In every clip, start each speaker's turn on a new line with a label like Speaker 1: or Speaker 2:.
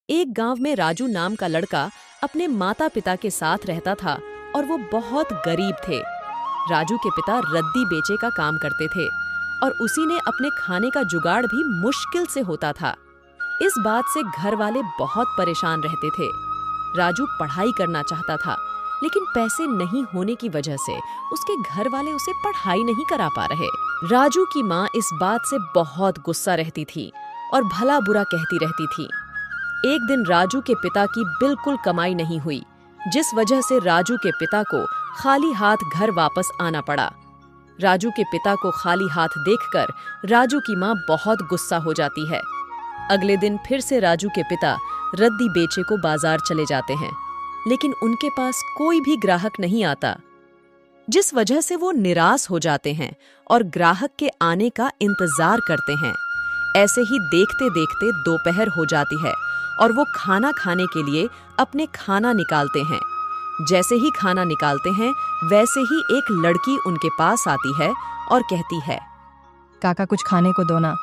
Speaker 1: एक गांव में राजू नाम का लड़का अपने माता पिता के साथ रहता था और वो बहुत गरीब थे। राजू के पिता रद्दी बेचे का काम करते थे और उसी ने अपने खाने का जुगाड़ भी मुश्किल से होता था। इस बात से घर वाले बहुत परेशान रहते थे। राजू पढ़ाई करना चाहता था, लेकिन पैसे नहीं होने की वजह से उसके घर वाले उसे पढ़ाई नहीं करा पा रहे। राजू की माँ इस बात से बहुत गुस्सा रहती थी और भला बुरा कहती रहती थी। एक दिन राजू के पिता की बिल्कुल कमाई नहीं हुई, जिस वजह से राजू के पिता को खाली हाथ घर वापस आना पड़ा। राजू के पिता को खाली हाथ देखकर राजू की माँ बहुत गुस्सा हो जाती है। अगले दिन फिर से राजू के पिता रद्दी बेचे को बाजार चले जाते हैं, लेकिन उनके पास कोई भी ग्राहक नहीं आता, जिस वजह से वो निराश हो जाते हैं और ग्राहक के आने का इंतजार करते हैं। ऐसे ही देखते देखते दोपहर हो जाती है और वो खाना खाने के लिए अपने खाना निकालते हैं। जैसे ही खाना निकालते हैं, वैसे ही एक लड़की उनके पास आती है और कहती है,
Speaker 2: काका कुछ खाने को दो ना।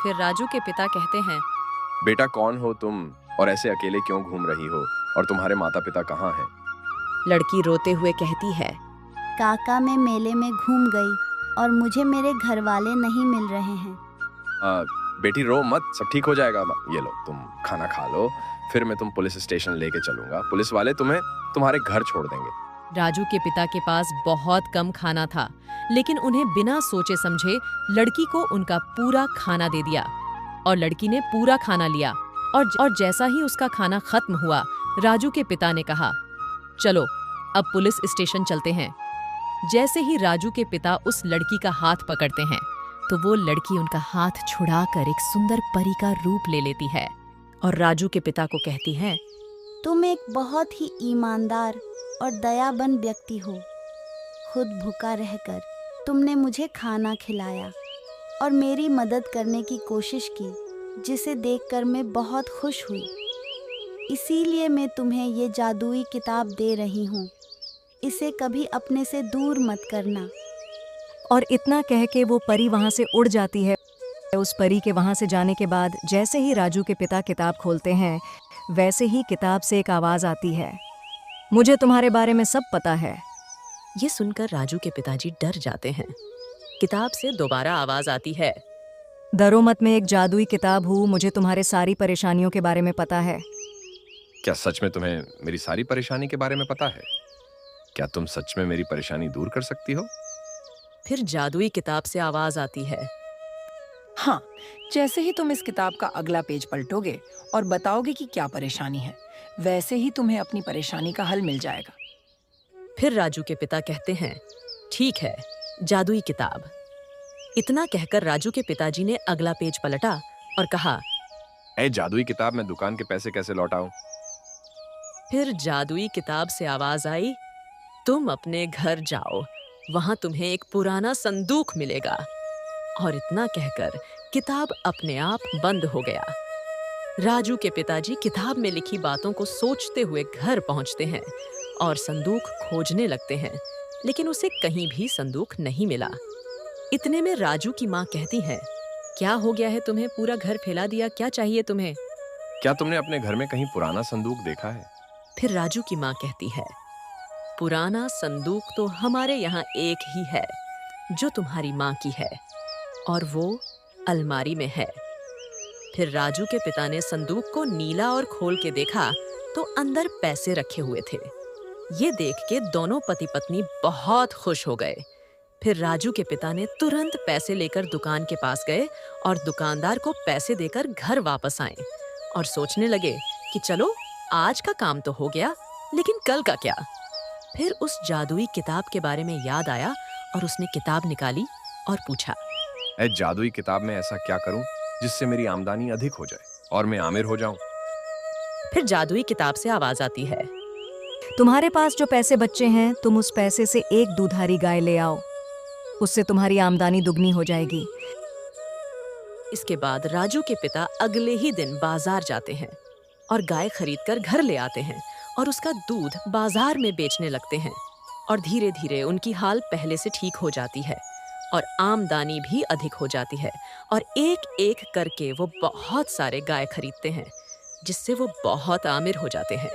Speaker 1: फिर राजू के पिता कहते हैं,
Speaker 3: बेटा कौन हो तुम और ऐसे अकेले क्यों घूम रही हो, और तुम्हारे माता पिता कहाँ हैं?
Speaker 1: लड़की रोते हुए कहती है,
Speaker 4: काका मैं मेले में घूम गई और मुझे मेरे घर वाले नहीं मिल रहे हैं।
Speaker 3: बेटी रो मत, सब ठीक हो जाएगा। ये लो तुम खाना खा लो, फिर मैं तुम पुलिस स्टेशन लेके चलूंगा। पुलिस वाले तुम्हें तुम्हारे घर छोड़ देंगे।
Speaker 1: राजू के पिता के पास बहुत कम खाना था, लेकिन उन्हें बिना सोचे समझे लड़की को उनका पूरा खाना दे दिया और लड़की ने पूरा खाना लिया। और जैसा ही उसका खाना खत्म हुआ, राजू के पिता ने कहा, चलो अब पुलिस स्टेशन चलते हैं। जैसे ही राजू के पिता उस लड़की का हाथ पकड़ते हैं, तो वो लड़की उनका हाथ छुड़ाकर एक सुंदर परी का रूप ले लेती है और राजू के पिता को कहती है,
Speaker 4: तुम एक बहुत ही ईमानदार और दयाबंद व्यक्ति हो। खुद भूखा रहकर तुमने मुझे खाना खिलाया और मेरी मदद करने की कोशिश की, जिसे देखकर मैं बहुत खुश हुई। इसीलिए मैं तुम्हें ये जादुई किताब दे रही हूँ। इसे कभी अपने से दूर मत करना।
Speaker 2: और इतना कह के वो परी वहां से उड़ जाती है। उस परी के वहां से जाने के बाद जैसे ही राजू के पिता किताब खोलते हैं, वैसे ही किताब से एक आवाज आती है, मुझे तुम्हारे बारे में सब पता है।
Speaker 1: ये सुनकर राजू के पिताजी डर जाते हैं। किताब से दोबारा आवाज आती है,
Speaker 2: डरो मत, मैं एक जादुई किताब हूँ, मुझे तुम्हारे सारी परेशानियों के बारे में पता है।
Speaker 3: क्या सच में तुम्हें मेरी सारी परेशानी के बारे में पता है? क्या तुम सच में मेरी परेशानी दूर कर सकती हो?
Speaker 1: फिर जादुई किताब से आवाज आती है,
Speaker 5: हाँ, जैसे ही तुम इस किताब का अगला पेज पलटोगे और बताओगे कि क्या परेशानी है, वैसे ही तुम्हें अपनी परेशानी का हल मिल जाएगा।
Speaker 1: फिर राजू के पिता कहते हैं, ठीक है, जादुई किताब। इतना कहकर राजू के पिताजी ने अगला पेज पलटा और कहा,
Speaker 3: ए जादुई किताब, मैं दुकान के पैसे कैसे लौटाऊं?
Speaker 1: फिर जादुई किताब से आवाज आई, तुम अपने घर जाओ, वहां तुम्हें एक पुराना संदूक मिलेगा। और इतना कहकर किताब अपने आप बंद हो गया। राजू के पिताजी किताब में लिखी बातों को सोचते हुए घर पहुंचते हैं और संदूक खोजने लगते हैं, लेकिन उसे कहीं भी संदूक नहीं मिला। इतने में राजू की माँ कहती है, क्या हो गया है तुम्हें, पूरा घर फैला दिया, क्या चाहिए तुम्हें?
Speaker 3: क्या तुमने अपने घर में कहीं पुराना संदूक देखा है?
Speaker 1: फिर राजू की माँ कहती है, पुराना संदूक तो हमारे यहाँ एक ही है, जो तुम्हारी माँ की है, और वो अलमारी में है। फिर राजू के पिता ने संदूक को नीला और खोल के देखा तो अंदर पैसे रखे हुए थे। ये देख के दोनों पति पत्नी बहुत खुश हो गए। फिर राजू के पिता ने तुरंत पैसे लेकर दुकान के पास गए और दुकानदार को पैसे देकर घर वापस आए और सोचने लगे कि चलो आज का काम तो हो गया, लेकिन कल का क्या? फिर उस जादुई किताब के बारे में याद आया और उसने किताब निकाली और पूछा,
Speaker 3: ए जादुई किताब में ऐसा क्या करूं जिससे मेरी आमदनी अधिक हो जाए और मैं आमिर हो जाऊं?
Speaker 1: फिर जादुई किताब से आवाज आती है,
Speaker 2: तुम्हारे पास जो पैसे बचे हैं, तुम उस पैसे से एक दूधारी गाय ले आओ, उससे तुम्हारी आमदनी दुगनी हो जाएगी।
Speaker 1: इसके बाद राजू के पिता अगले ही दिन बाजार जाते हैं और गाय खरीदकर घर ले आते हैं और उसका दूध बाजार में बेचने लगते हैं और धीरे धीरे उनकी हाल पहले से ठीक हो जाती है और आमदनी भी अधिक हो जाती है और एक एक करके वो बहुत सारे गाय खरीदते हैं। जिससे वो बहुत आमिर हो जाते हैं